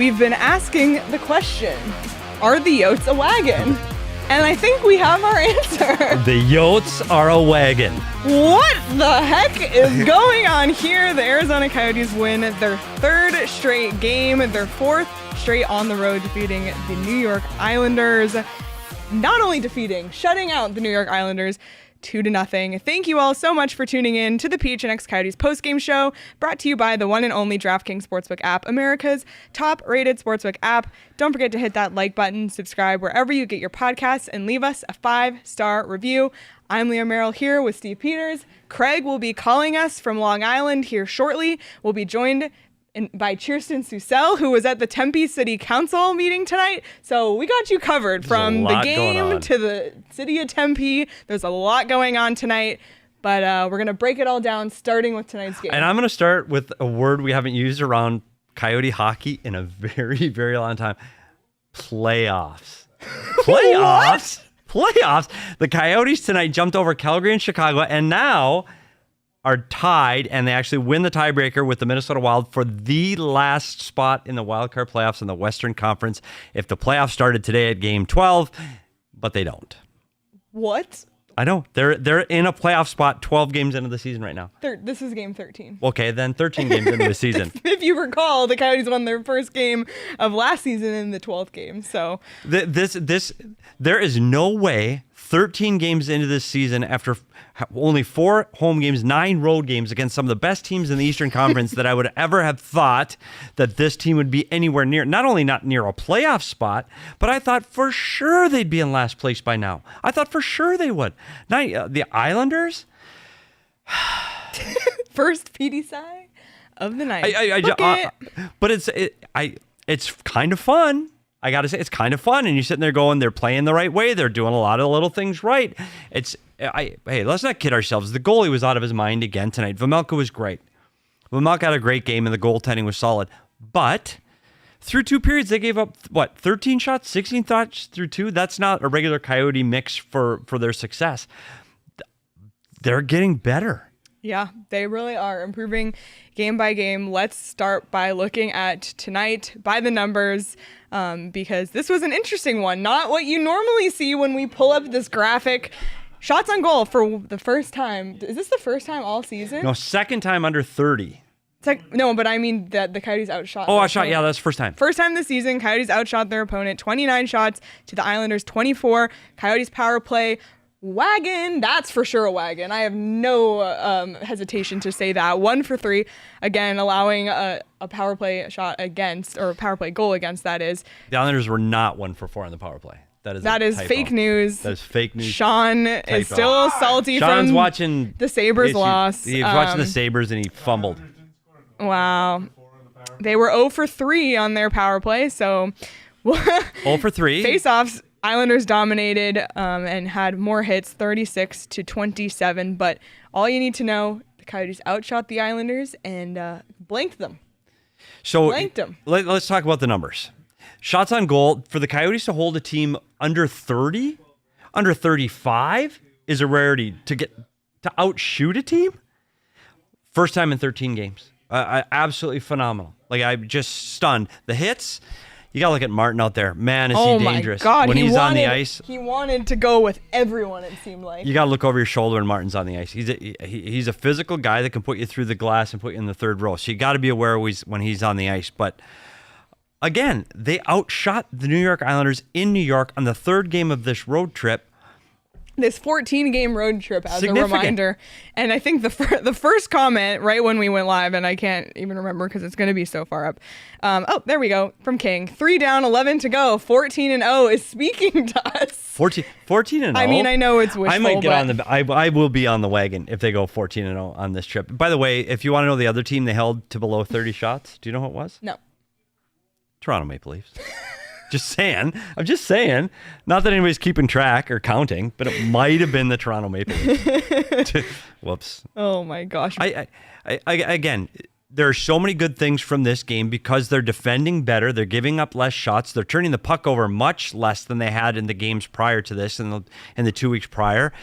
we've been asking the question, are the Yotes a wagon? And I think we have our answer. The Yotes are a wagon. What the heck is going on here? The Arizona Coyotes win their third straight game, their fourth straight on the road, defeating the New York Islanders. Not only shutting out the New York Islanders 2-0. Thank you all so much for tuning in to the PHNX Coyotes postgame show, brought to you by the one and only DraftKings Sportsbook app, America's top-rated sportsbook app. Don't forget to hit that like button, subscribe wherever you get your podcasts, and leave us a 5-star review. I'm Leah Merrill here with Steve Peters. Craig will be calling us from Long Island here shortly. We'll be joined by Chierstin Susel, who was at the Tempe City Council meeting tonight. So we got you covered from the game to the city of Tempe. There's a lot going on tonight, but we're going to break it all down, starting with tonight's game. And I'm going to start with a word we haven't used around Coyote hockey in a very, very long time. Playoffs. Playoffs? Playoffs. The Coyotes tonight jumped over Calgary and Chicago, and now are tied, and they actually win the tiebreaker with the Minnesota Wild for the last spot in the wildcard playoffs in the Western Conference. If the playoffs started today at Game 12, but they don't. What? I know. They're in a playoff spot 12 games into the season right now. This is Game 13. Okay, then 13 games into the season. If you recall, the Coyotes won their first game of last season in the 12th game. So there is no way 13 games into this season, after only 4 home games, 9 road games against some of the best teams in the Eastern Conference, that I would ever have thought that this team would be anywhere near, not only not near a playoff spot, but I thought for sure they'd be in last place by now. I thought for sure they would. Now, the Islanders? First PDSI of the night. But it's kind of fun. I got to say, it's kind of fun. And you're sitting there going, they're playing the right way. They're doing a lot of little things right. Hey, let's not kid ourselves. The goalie was out of his mind again tonight. Vejmelka was great. Vejmelka had a great game, and the goaltending was solid. But through 2 periods, they gave up, 13 shots, 16 shots through 2? That's not a regular Coyote mix for their success. They're getting better. Yeah, they really are improving game by game. Let's start by looking at tonight by the numbers, because this was an interesting one. Not what you normally see when we pull up this graphic. Shots on goal for the first time. Is this the first time all season? No, second time under 30. No, but I mean that the Coyotes outshot. Oh, outshot. Yeah, that's first time. First time this season, Coyotes outshot their opponent 29 shots to the Islanders 24. Coyotes power play wagon, that's for sure a wagon. I have no hesitation to say that. 1 for 3, again, allowing a power play shot against, or a power play goal against, that is. The Islanders were not 1 for 4 on the power play. That is fake news. That is fake news. Sean is still salty from watching the Sabres loss. He was watching the Sabres and he fumbled. Wow. They were 0 for 3 on their power play, so 0 for 3. Face-offs, Islanders dominated and had more hits, 36-27. But all you need to know, the Coyotes outshot the Islanders and blanked them. Blanked them. Let's talk about the numbers. Shots on goal, for the Coyotes to hold a team under 30, under 35 is a rarity. To outshoot a team, first time in 13 games. Absolutely phenomenal. I'm just stunned. The hits, you got to look at Martin out there. Man, is he dangerous. Oh, my God. When he's on the ice. He wanted to go with everyone, it seemed like. You got to look over your shoulder when Martin's on the ice. He's a physical guy that can put you through the glass and put you in the third row. So you got to be aware when he's on the ice. But again, they outshot the New York Islanders in New York on the third game of this road trip. This 14-game road trip as a reminder. And I think the first comment right when we went live, and I can't even remember because it's going to be so far up. There we go, from King. 3 down, 11 to go, 14-0 is speaking to us. 14-0? I mean, I know it's wishful. I might get I will be on the wagon if they go 14-0 on this trip. By the way, if you want to know the other team they held to below 30 shots, do you know who it was? No. Toronto Maple Leafs. I'm just saying. Not that anybody's keeping track or counting, but it might have been the Toronto Maple Leafs. Whoops. Oh my gosh. Again, there are so many good things from this game because they're defending better. They're giving up less shots. They're turning the puck over much less than they had in the games prior to this and in the 2 weeks prior.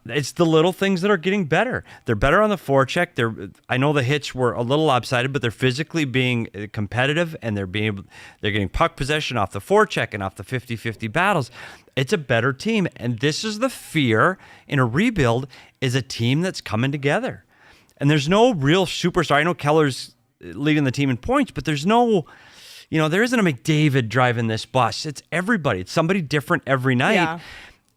It's the little things that are getting better. They're better on the forecheck. I know the hits were a little lopsided, but they're physically being competitive, and they're getting puck possession off the forecheck and off the 50-50 battles. It's a better team, and this is the fear in a rebuild, is a team that's coming together. And there's no real superstar. I know Keller's leading the team in points, but there's no, there isn't a McDavid driving this bus. It's everybody. It's somebody different every night. Yeah.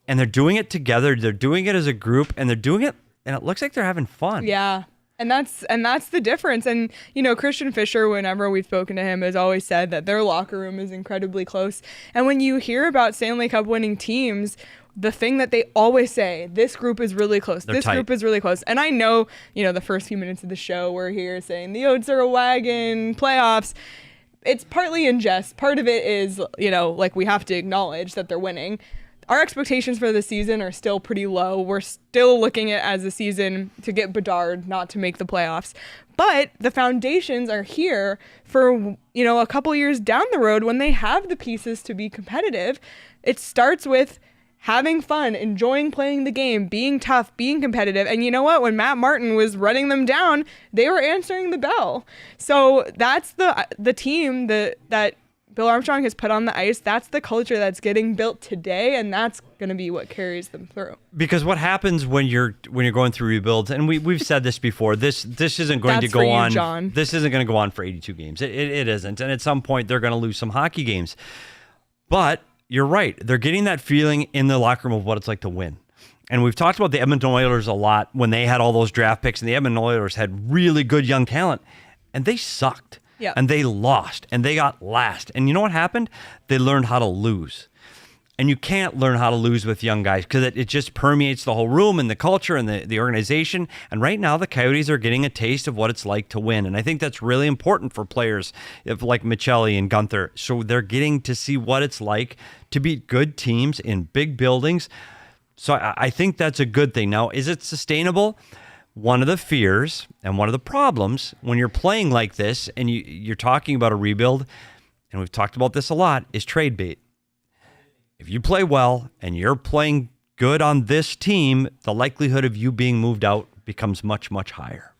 And they're doing it together. They're doing it as a group, and they're doing it, and it looks like they're having fun. Yeah. And that's the difference. And, Christian Fischer, whenever we've spoken to him, has always said that their locker room is incredibly close. And when you hear about Stanley Cup winning teams, the thing that they always say, this group is really close. They're this tight. Group is really close. And I know, the first few minutes of the show, we're here saying the Oats are a wagon, playoffs. It's partly in jest. Part of it is, we have to acknowledge that they're winning. Our expectations for the season are still pretty low. We're still looking at as a season to get Bedard, not to make the playoffs. But the foundations are here for, a couple years down the road when they have the pieces to be competitive. It starts with having fun, enjoying playing the game, being tough, being competitive. And you know what? When Matt Martin was running them down, they were answering the bell. So that's the team that Bill Armstrong has put on the ice. That's the culture that's getting built today, and that's going to be what carries them through. Because what happens when you're going through rebuilds, and we've said this before, this isn't going to go on. John. This isn't going to go on for 82 games. It isn't, and at some point they're going to lose some hockey games. But you're right. They're getting that feeling in the locker room of what it's like to win. And we've talked about the Edmonton Oilers a lot when they had all those draft picks, and the Edmonton Oilers had really good young talent, and they sucked. Yep. And they lost, and they got last. And you know what happened? They learned how to lose. And you can't learn how to lose with young guys because it just permeates the whole room and the culture and the organization. And right now, the Coyotes are getting a taste of what it's like to win. And I think that's really important for players like Michelli and Gunther. So they're getting to see what it's like to beat good teams in big buildings. So I think that's a good thing. Now, is it sustainable? One of the fears and one of the problems when you're playing like this and you're talking about a rebuild, and we've talked about this a lot, is trade bait. If you play well and you're playing good on this team, the likelihood of you being moved out becomes much, much higher.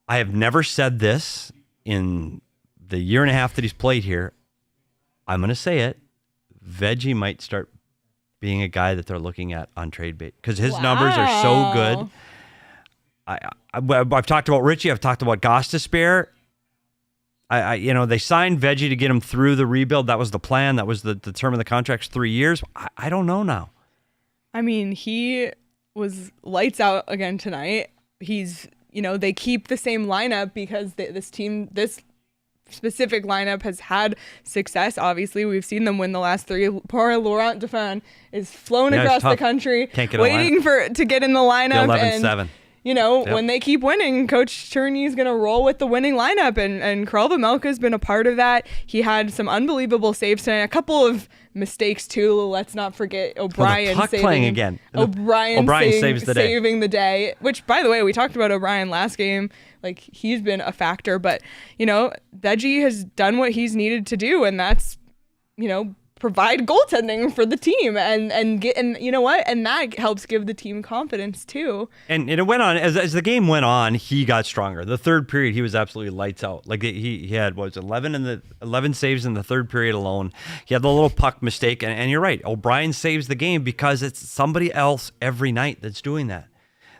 I have never said this in the year and a half that he's played here. I'm going to say it. Veggie might start being a guy that they're looking at on trade bait because his numbers are so good. I've talked about Richie. I've talked about Gostisbehere. They signed Veggie to get him through the rebuild. That was the plan. That was the term of the contract's 3 years. I don't know now. I mean, he was lights out again tonight. He's, they keep the same lineup because this specific lineup has had success. Obviously, we've seen them win the last three. Poor Laurent Dauphin is flown across the country, waiting to get in the lineup. The 11-7. When they keep winning, Coach Tourigny is going to roll with the winning lineup, and Karel Vejmelka has been a part of that. He had some unbelievable saves tonight, a couple of mistakes too. Let's not forget O'Brien playing again. O'Brien saves the day. Saving the day, which, by the way, we talked about O'Brien last game. Like, he's been a factor, but, Veggie has done what he's needed to do, and that's, provide goaltending for the team and you know what? And that helps give the team confidence too. And it went on as the game went on, he got stronger. The third period, he was absolutely lights out. Like he had 11 saves in the third period alone. He had the little puck mistake, and you're right. O'Brien saves the game because it's somebody else every night that's doing that.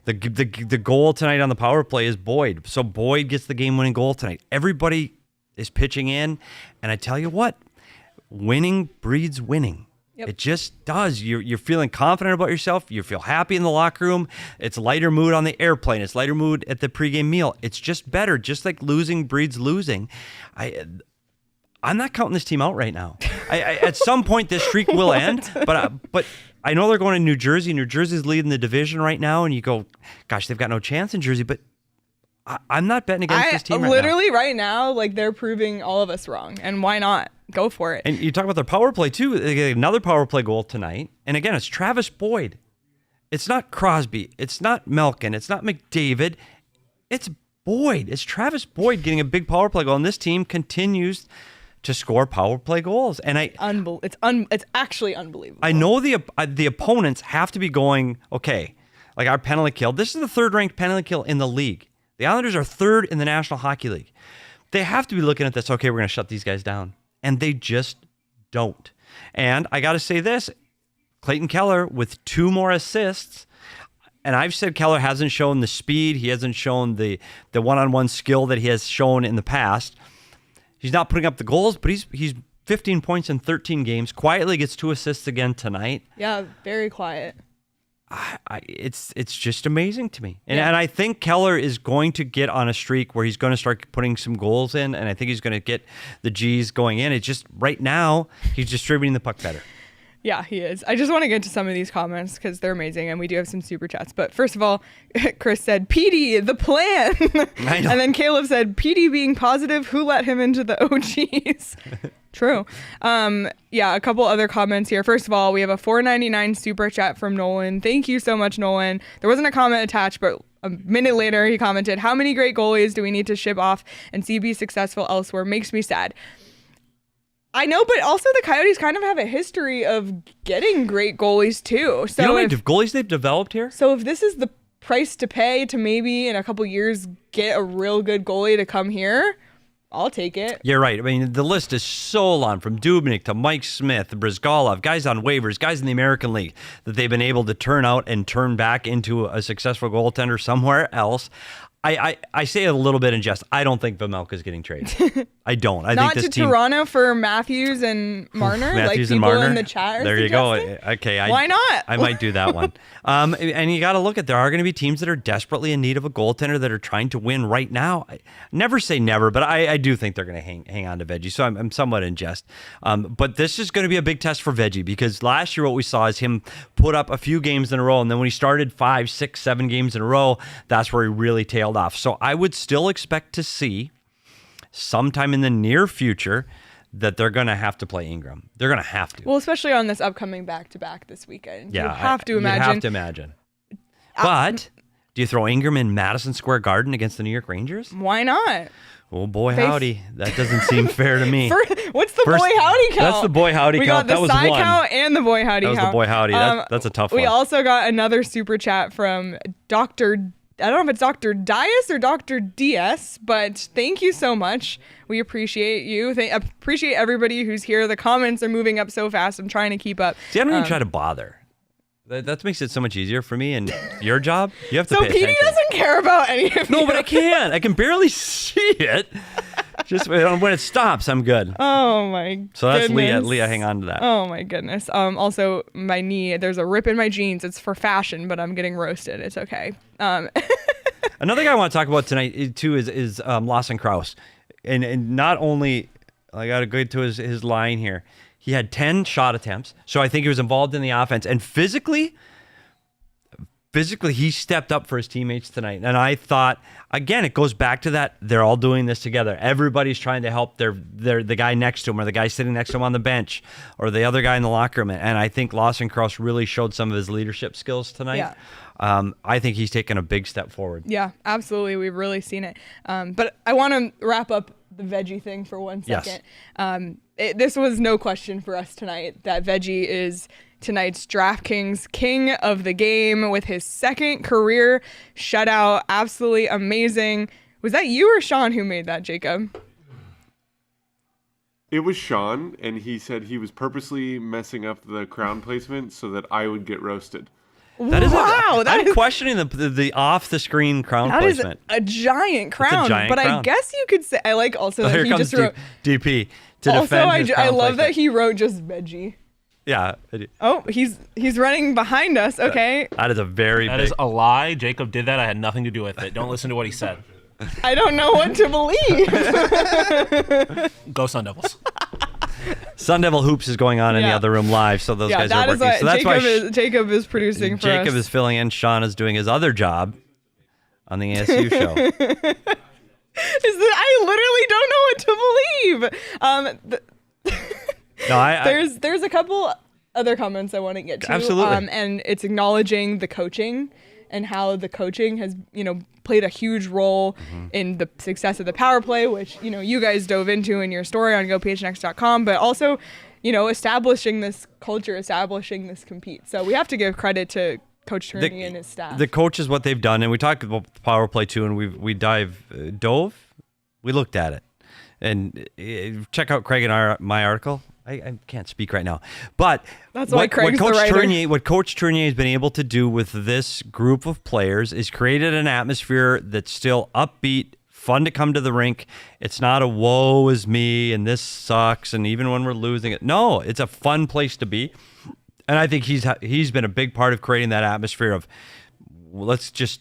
The goal tonight on the power play is Boyd. So Boyd gets the game-winning goal tonight. Everybody is pitching in, and I tell you what, winning breeds winning. Yep. It just does. You're feeling confident about yourself. You feel happy in the locker room. It's lighter mood on the airplane. It's lighter mood at the pregame meal. It's just better. Just like losing breeds losing. I'm not counting this team out right now. At some point, this streak will end. But I know they're going to New Jersey. New Jersey's leading the division right now, and you go, gosh, they've got no chance in Jersey. But I'm not betting against this team right now, like, they're proving all of us wrong. And why not? Go for it. And you talk about their power play, too. They get another power play goal tonight. And again, it's Travis Boyd. It's not Crosby. It's not Malkin. It's not McDavid. It's Boyd. It's Travis Boyd getting a big power play goal. And this team continues to score power play goals. And it's actually unbelievable. I know the opponents have to be going, okay, like our penalty kill. This is the third ranked penalty kill in the league. The Islanders are third in the National Hockey League. They have to be looking at this, okay, we're going to shut these guys down. And they just don't. And I got to say this, Clayton Keller with 2 more assists. And I've said Keller hasn't shown the speed. He hasn't shown the one-on-one skill that he has shown in the past. He's not putting up the goals, but he's 15 points in 13 games. Quietly gets 2 assists again tonight. Yeah, very quiet. It's just amazing to me. And I think Keller is going to get on a streak where he's going to start putting some goals in, and I think he's going to get the G's going in. It's just right now he's distributing the puck better. Yeah, he is. I just want to get to some of these comments because they're amazing, and we do have some super chats. But first of all, Chris said, Petey, the plan. And then Caleb said, Petey being positive, who let him into the OGs? True. Yeah, a couple other comments here. First of all, we have a $4.99 super chat from Nolan. Thank you so much, Nolan. There wasn't a comment attached, but a minute later he commented, how many great goalies do we need to ship off and see be successful elsewhere? Makes me sad. I know, but also the Coyotes kind of have a history of getting great goalies too. So you know how many goalies they've developed here? So if this is the price to pay to maybe in a couple years get a real good goalie to come here, I'll take it. You're right. I mean, the list is so long, from Dubnyk to Mike Smith, Brizgalov, guys on waivers, guys in the American League that they've been able to turn out and turn back into a successful goaltender somewhere else. I say it a little bit in jest. I don't think Vejmelka is getting traded. I don't. I Not think this to Toronto for Matthews and Marner, Matthews like and people Marner. in the chat are There you go. suggesting? Okay, Why not? I might do that one. And you got to look at, there are going to be teams that are desperately in need of a goaltender that are trying to win right now. I never say never, but I do think they're going to hang on to Veggie. So I'm somewhat in jest. But this is going to be a big test for Veggie, because last year what we saw is him put up a few games in a row, and then when he started 5, 6, 7 games in a row, that's where he really tailed off. So I would still expect to see sometime in the near future that they're going to have to play Ingram. They're going to have to. Well, especially on this upcoming back-to-back this weekend. Yeah, you have to imagine. You have to imagine. But do you throw Ingram in Madison Square Garden against the New York Rangers? Why not? Oh, boy, howdy. That doesn't seem fair to me. What's the boy howdy count? That's the boy howdy count. We got the side count and the boy howdy count. That was the boy howdy. That's a tough one. We also got another super chat from Dr. I don't know if it's Dr. Dias or Dr. DS, but thank you so much. We appreciate you. Appreciate everybody who's here. The comments are moving up so fast. I'm trying to keep up. See, I don't even try to bother. That makes it so much easier for me. And your job, you have to so pay Petey attention. doesn't care about any of No, but I can. I can barely see it. Just when it stops, I'm good. Oh my So that's goodness. Leah, hang on to that. Oh my goodness. Also, my knee, there's a rip in my jeans. It's for fashion, but I'm getting roasted. It's okay. Another guy I want to talk about tonight too is Lawson Krause, and not only, I got to go to his line here. He had 10 shot attempts, so I think he was involved in the offense, and physically he stepped up for his teammates tonight. And I thought, again, it goes back to that they're all doing this together. Everybody's trying to help the guy next to him, or the guy sitting next to him on the bench, or the other guy in the locker room. And I think Lawson Krause really showed some of his leadership skills tonight. Yeah. I think he's taken a big step forward. Yeah, absolutely. We've really seen it. But I want to wrap up the Veggie thing for 1 second. Yes. This was no question for us tonight that Veggie is tonight's DraftKings king of the game with his second career shutout. Absolutely amazing. Was that you or Sean who made that, Jacob? It was Sean, and he said he was purposely messing up the crown placement so that I would get roasted. That is wow, I'm questioning the off-the-screen crown placement. That is a giant crown. It's a giant but crown. I guess you could say, I like also that Here he comes just wrote. DP to Also, defend his crown I love placement. that he wrote just Veggie. Yeah. Oh, he's running behind us. Okay. That is a very That big... is a lie. Jacob did that. I had nothing to do with it. Don't listen to what he said. I don't know what to believe. Go Sun Devils. Sun Devil Hoops is going on in the other room live, so those guys are that working. is So that's Jacob is producing for us. Jacob is filling in. Sean is doing his other job on the ASU show. I literally don't know what to believe. No, there's a couple other comments I want to get to. Absolutely. And it's acknowledging the coaching. and how the coaching has, played a huge role in the success of the power play, which, you guys dove into in your story on gophnx.com, but also, establishing this culture, establishing this compete. So we have to give credit to Coach Tourigny and his staff. The coaches, what they've done, and we talked about the power play too, and we looked at it. And check out Craig and my article. I can't speak right now, but that's why Craig's the writer. What Coach Tourigny has been able to do with this group of players is created an atmosphere that's still upbeat, fun to come to the rink. It's not a woe is me and this sucks, and even when we're losing it, no, it's a fun place to be. And I think he's been a big part of creating that atmosphere of let's just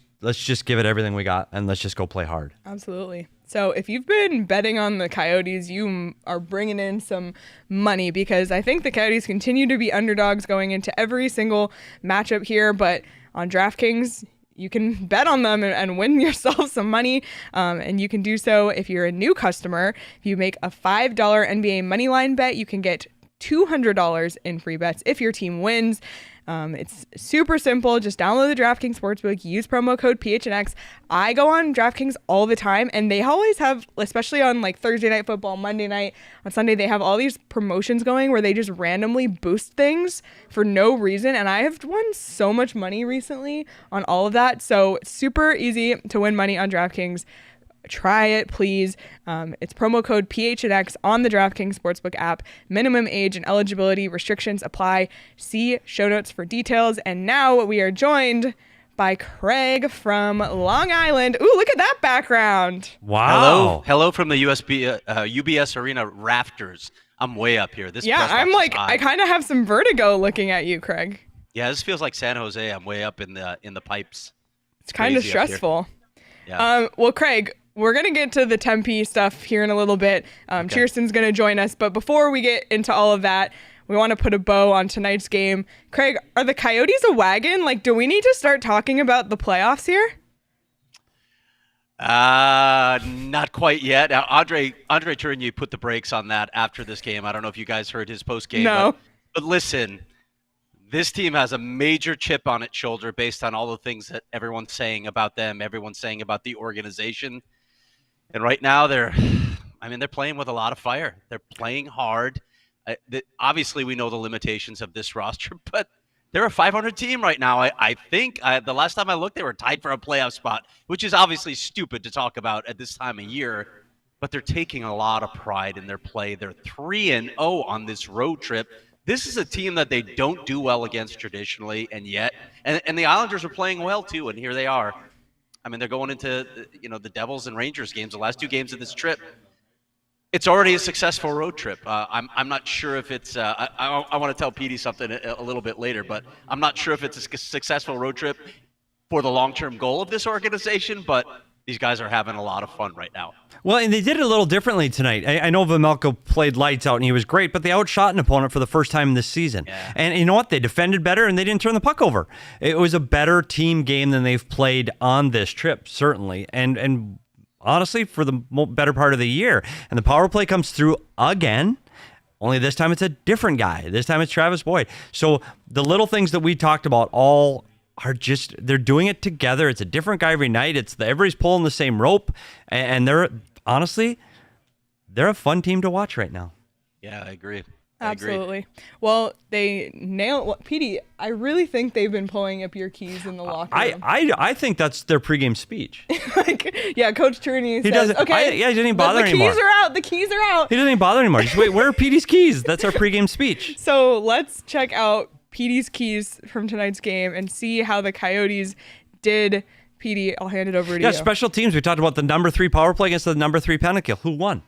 give it everything we got and let's just go play hard. Absolutely. So if you've been betting on the Coyotes, you are bringing in some money, because I think the Coyotes continue to be underdogs going into every single matchup here. But on DraftKings, you can bet on them and win yourself some money. And you can do so if you're a new customer. If you make a $5 NBA moneyline bet, you can get $200 in free bets if your team wins. It's super simple. Just download the DraftKings Sportsbook, use promo code PHNX. I go on DraftKings all the time, and they always have, especially on like Thursday Night Football, Monday night, on Sunday, they have all these promotions going where they just randomly boost things for no reason. And I have won so much money recently on all of that. So it's super easy to win money on DraftKings. Try it, please. It's promo code PHNX on the DraftKings Sportsbook app. Minimum age and eligibility restrictions apply. See show notes for details. And now we are joined by Craig from Long Island. Ooh, look at that background. Wow. Hello from the UBS Arena rafters. I'm way up here. I'm like, I kind of have some vertigo looking at you, Craig. Yeah, this feels like San Jose. I'm way up in the pipes. It's kind of stressful. Yeah. Well, Craig, we're going to get to the Tempe stuff here in a little bit. Okay. Chierstin's going to join us. But before we get into all of that, we want to put a bow on tonight's game. Craig, are the Coyotes a wagon? Like, do we need to start talking about the playoffs here? Not quite yet. Andre Tourigny put the brakes on that after this game. I don't know if you guys heard his post game. No. But listen, this team has a major chip on its shoulder based on all the things that everyone's saying about them, everyone's saying about the organization. And right now they're playing with a lot of fire. They're playing hard. Obviously, we know the limitations of this roster, but they're a 500 team right now. I think the last time I looked, they were tied for a playoff spot, which is obviously stupid to talk about at this time of year. But they're taking a lot of pride in their play. They're 3-0 on this road trip. This is a team that they don't do well against traditionally, and the Islanders are playing well too, and here they are. I mean, they're going into the Devils and Rangers games, the last two games of this trip. It's already a successful road trip. I'm not sure if it's I want to tell Petey something a little bit later, but I'm not sure if it's a successful road trip for the long-term goal of this organization, but these guys are having a lot of fun right now. Well, and they did it a little differently tonight. I know Vejmelka played lights out and he was great, but they outshot an opponent for the first time this season. Yeah. And you know what? They defended better and they didn't turn the puck over. It was a better team game than they've played on this trip, certainly. And honestly, for the better part of the year. And the power play comes through again. Only this time it's a different guy. This time it's Travis Boyd. So the little things that we talked about all are just, they're doing it together. It's a different guy every night. Everybody's pulling the same rope. And they're a fun team to watch right now. Yeah, I agree. Absolutely. Well, they nailed Petey. I really think they've been pulling up your keys in the locker room. I think that's their pregame speech. Coach Tourigny says, he doesn't. Okay, he doesn't even bother anymore. The keys are out. The keys are out. He doesn't even bother anymore. Just wait. Where are Petey's keys? That's our pregame speech. So let's check out Petey's keys from tonight's game and see how the Coyotes did. Petey, I'll hand it over to you. Yeah, special teams. We talked about the number 3 power play against the number 3 penalty kill. Who won?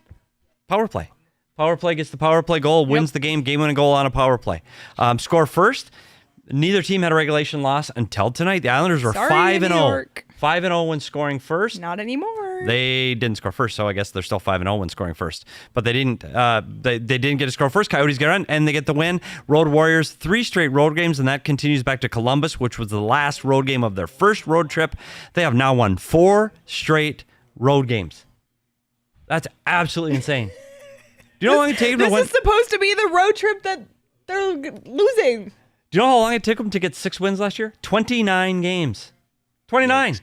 Power play. Power play gets the power play goal, wins the game-winning goal on a power play. Score first. Neither team had a regulation loss until tonight. The Islanders were 5-0. 5-0 when scoring first. Not anymore. They didn't score first, so I guess they're still 5-0 when scoring first. But they didn't. They didn't get to score first. Coyotes get on, and they get the win. Road Warriors 3 straight road games, and that continues back to Columbus, which was the last road game of their first road trip. They have now won 4 straight road games. That's absolutely insane. Do you know how long it takes them to win? This is supposed to be the road trip that they're losing. Do you know how long it took them to get 6 wins last year? 29 games. 29.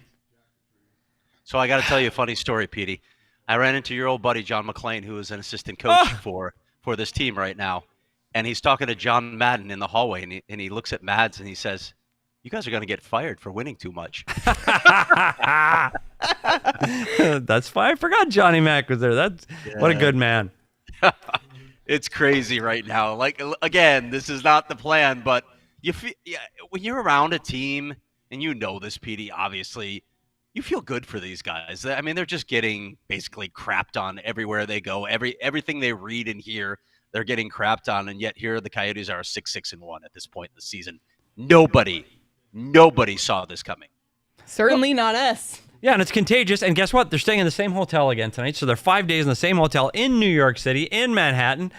So I got to tell you a funny story, Petey. I ran into your old buddy John McClain, who is an assistant coach for this team right now, and he's talking to John Madden in the hallway, and he looks at Mads and he says, "You guys are going to get fired for winning too much." That's fine. I forgot Johnny Mac was there. What a good man. It's crazy right now. Like, again, this is not the plan, but you feel, when you're around a team, and you know this, Petey, obviously, you feel good for these guys. I mean, they're just getting basically crapped on everywhere they go. Everything they read and hear, they're getting crapped on, and yet here the Coyotes are 6-6-1 at this point in the season. Nobody saw this coming. Certainly not us. Yeah, and it's contagious. And guess what? They're staying in the same hotel again tonight. So they're 5 days in the same hotel in New York City, in Manhattan.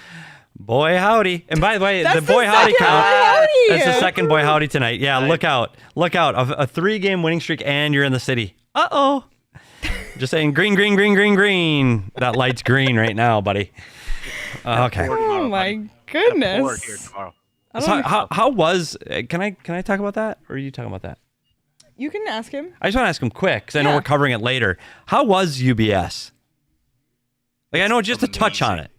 Boy howdy. And by the way, the boy howdy count. That's the second boy howdy tonight. Yeah, Right. look out. Look out. A 3-game winning streak, and you're in the city. Uh-oh. Just saying green, green, green, green, green. That light's green right now, buddy. Okay. Oh my Board goodness. here tomorrow. So how was, can I talk about that? Or are you talking about that? You can ask him. I just want to ask him quick because I know we're covering it later. How was UBS? Like, I know just a touch on it.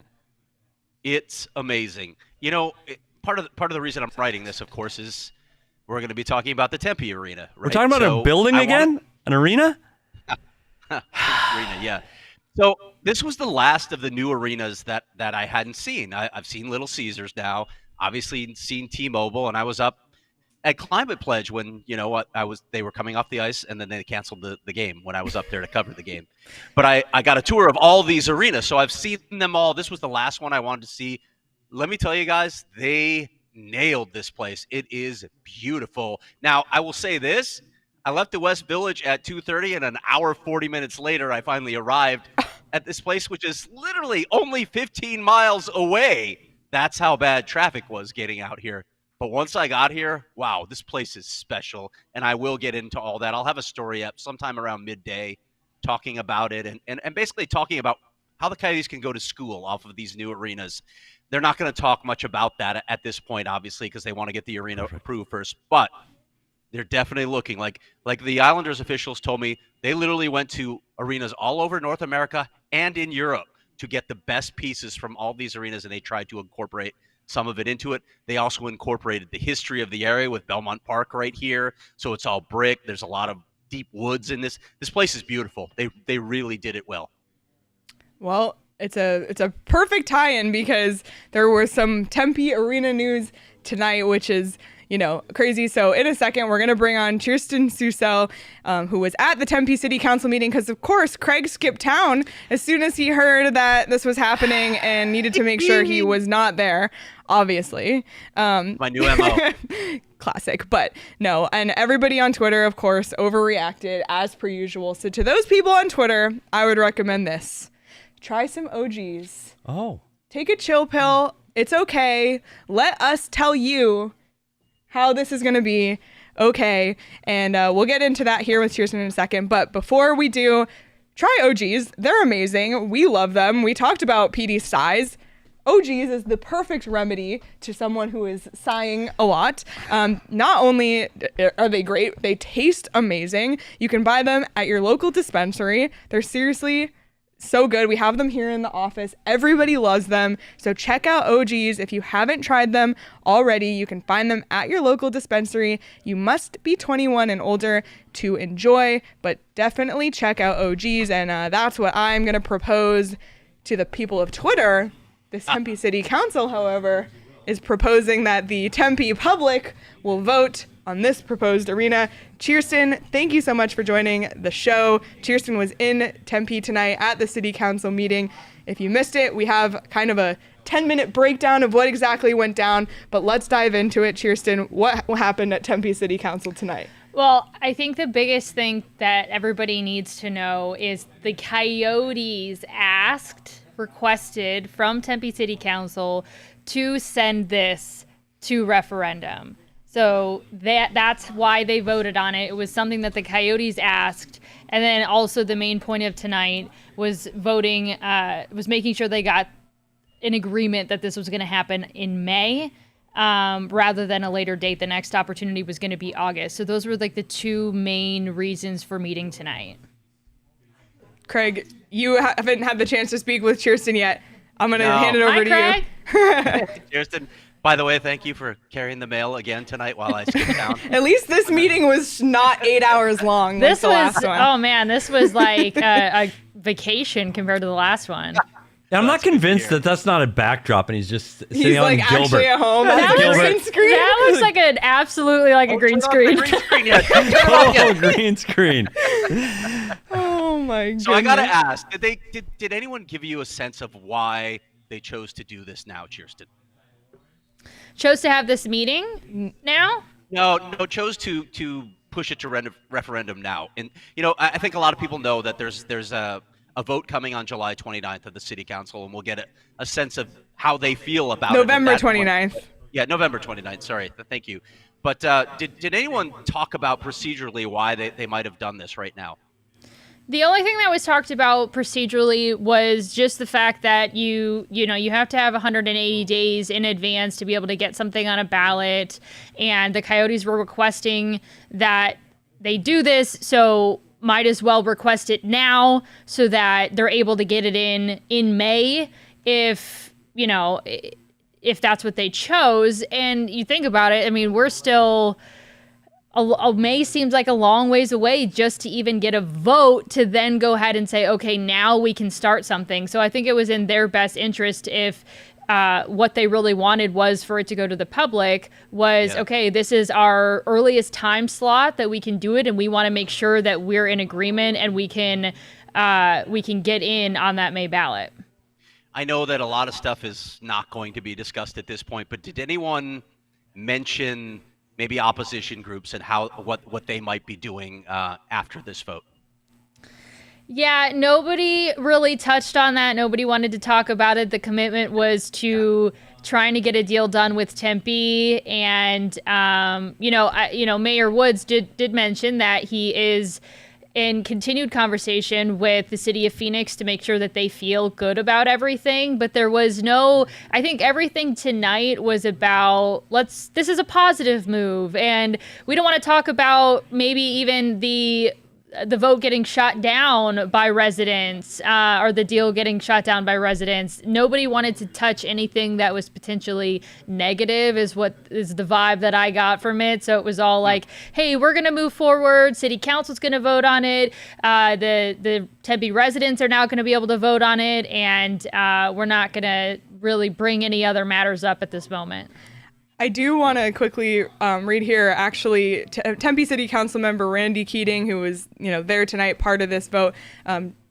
It's amazing. You know, part of the reason I'm writing this, of course, is we're going to be talking about the Tempe Arena. Right? We're talking about a building again? An arena? Arena, yeah. So this was the last of the new arenas that I hadn't seen. I've seen Little Caesars now, obviously seen T-Mobile, and I was up at Climate Pledge when, you know what, they were coming off the ice, and then they canceled the game when I was up there to cover the game. But I got a tour of all these arenas, so I've seen them all. This was the last one I wanted to see. Let me tell you guys, they nailed this place. It is beautiful. Now, I will say this. I left the West Village at 2:30, and an hour 40 minutes later, I finally arrived at this place, which is literally only 15 miles away. That's how bad traffic was getting out here. But once I got here, wow, this place is special, and I will get into all that. I'll have a story up sometime around midday talking about it and basically talking about how the Coyotes can go to school off of these new arenas. They're not going to talk much about that at this point, obviously, because they want to get the arena approved first. But they're definitely looking like the Islanders officials told me they literally went to arenas all over North America and in Europe to get the best pieces from all these arenas, and they tried to incorporate some of it into it. They also incorporated the history of the area with Belmont Park right here. So it's all brick. There's a lot of deep woods in this. This place is beautiful. They really did it well. Well, it's a perfect tie-in because there was some Tempe Arena news tonight, which is, crazy. So in a second, we're going to bring on Chierstin Susel, who was at the Tempe City Council meeting because, of course, Craig skipped town as soon as he heard that this was happening and needed to make sure he was not there, obviously. My new MO. Classic. But no, and everybody on Twitter, of course, overreacted as per usual. So to those people on Twitter, I would recommend this. Try some OGs. Oh. Take a chill pill. It's okay. Let us tell you how this is going to be okay. And we'll get into that here with Chierstin in a second. But before we do, try OGs. They're amazing. We love them. We talked about Petey's sighs. OGs is the perfect remedy to someone who is sighing a lot. Not only are they great, they taste amazing. You can buy them at your local dispensary. They're seriously so good. We have them here in the office. Everybody loves them. So check out OGs. If you haven't tried them already, you can find them at your local dispensary. You must be 21 and older to enjoy, but definitely check out OGs. And that's what I'm going to propose to the people of Twitter. This Tempe City Council, however, is proposing that the Tempe public will vote on this proposed arena. Chierstin, thank you so much for joining the show. Chierstin was in Tempe tonight at the City Council meeting. If you missed it, we have kind of a 10-minute breakdown of what exactly went down, but let's dive into it. Chierstin, what happened at Tempe City Council tonight? Well, I think the biggest thing that everybody needs to know is the Coyotes requested from Tempe City Council to send this to referendum. So that's why they voted on it. It was something that the Coyotes asked. And then also the main point of tonight was making sure they got an agreement that this was going to happen in May. rather than a later date. The next opportunity was going to be August. So those were like the two main reasons for meeting tonight. Craig, you haven't had the chance to speak with Chierstin yet. I'm going to hand it over Hi, to Craig. you. Chierstin, by the way, thank you for carrying the mail again tonight while I skip down. At least this meeting was not 8 hours long. This like the last one. oh man, this was like a vacation compared to the last one. Yeah, I'm not convinced that that's not a backdrop and he's just sitting He's out like in Gilbert. actually at home. That That's a looks green like- screen. That looks like an absolutely like a green screen. Green screen, yeah. Oh, green screen. Oh my goodness. So I gotta ask, did anyone give you a sense of why they chose to do this now, Chierstin? Chose to have this meeting now? No, chose to push it to referendum now. And I think a lot of people know that there's a vote coming on July 29th of the City Council, and we'll get a sense of how they feel about November it. at that point. 29th. Yeah, November 29th. Sorry, thank you. But did anyone talk about procedurally why they might have done this right now? The only thing that was talked about procedurally was just the fact that you have to have 180 days in advance to be able to get something on a ballot, and the Coyotes were requesting that they do this, so might as well request it now so that they're able to get it in May if that's what they chose. And you think about it, I mean, we're still May seems like a long ways away just to even get a vote to then go ahead and say, okay, now we can start something. So I think it was in their best interest if what they really wanted was for it to go to the public was, okay, this is our earliest time slot that we can do it, and we want to make sure that we're in agreement and we can get in on that May ballot. I know that a lot of stuff is not going to be discussed at this point, but did anyone mention maybe opposition groups and what they might be doing after this vote? Yeah, nobody really touched on that. Nobody wanted to talk about it. The commitment was to trying to get a deal done with Tempe, and Mayor Woods did mention that he is in continued conversation with the city of Phoenix to make sure that they feel good about everything. But there was I think everything tonight was about, this is a positive move, and we don't want to talk about maybe even the vote getting shot down by residents, or the deal getting shot down by residents. Nobody wanted to touch anything that was potentially negative is the vibe that I got from it. So it was all like, hey, we're going to move forward. City Council's going to vote on it. The Tempe residents are now going to be able to vote on it. And we're not going to really bring any other matters up at this moment. I do want to quickly read here, actually, Tempe City Council member Randy Keating, who was there tonight, part of this vote,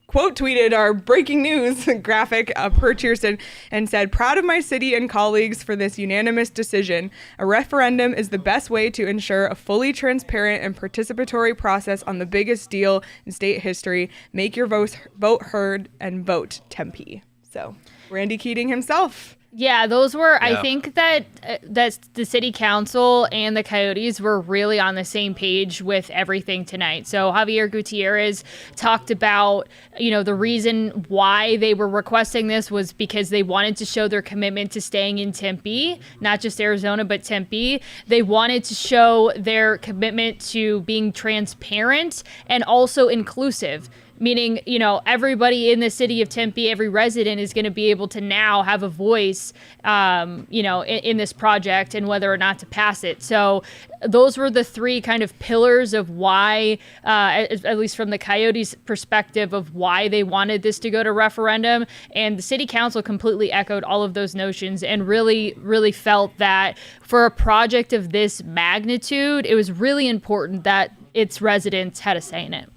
quote tweeted our breaking news graphic per Chierstin and said, "Proud of my city and colleagues for this unanimous decision. A referendum is the best way to ensure a fully transparent and participatory process on the biggest deal in state history. Make your vote heard and vote Tempe." So Randy Keating himself. Yeah, those were, I think that the city council and the Coyotes were really on the same page with everything tonight. So Xavier Gutierrez talked about, the reason why they were requesting this was because they wanted to show their commitment to staying in Tempe, not just Arizona, but Tempe. They wanted to show their commitment to being transparent and also inclusive. Meaning, everybody in the city of Tempe, every resident is going to be able to now have a voice, in this project and whether or not to pass it. So those were the three kind of pillars of why, at least from the Coyotes' perspective, of why they wanted this to go to referendum. And the city council completely echoed all of those notions and really, really felt that for a project of this magnitude, it was really important that its residents had a say in it.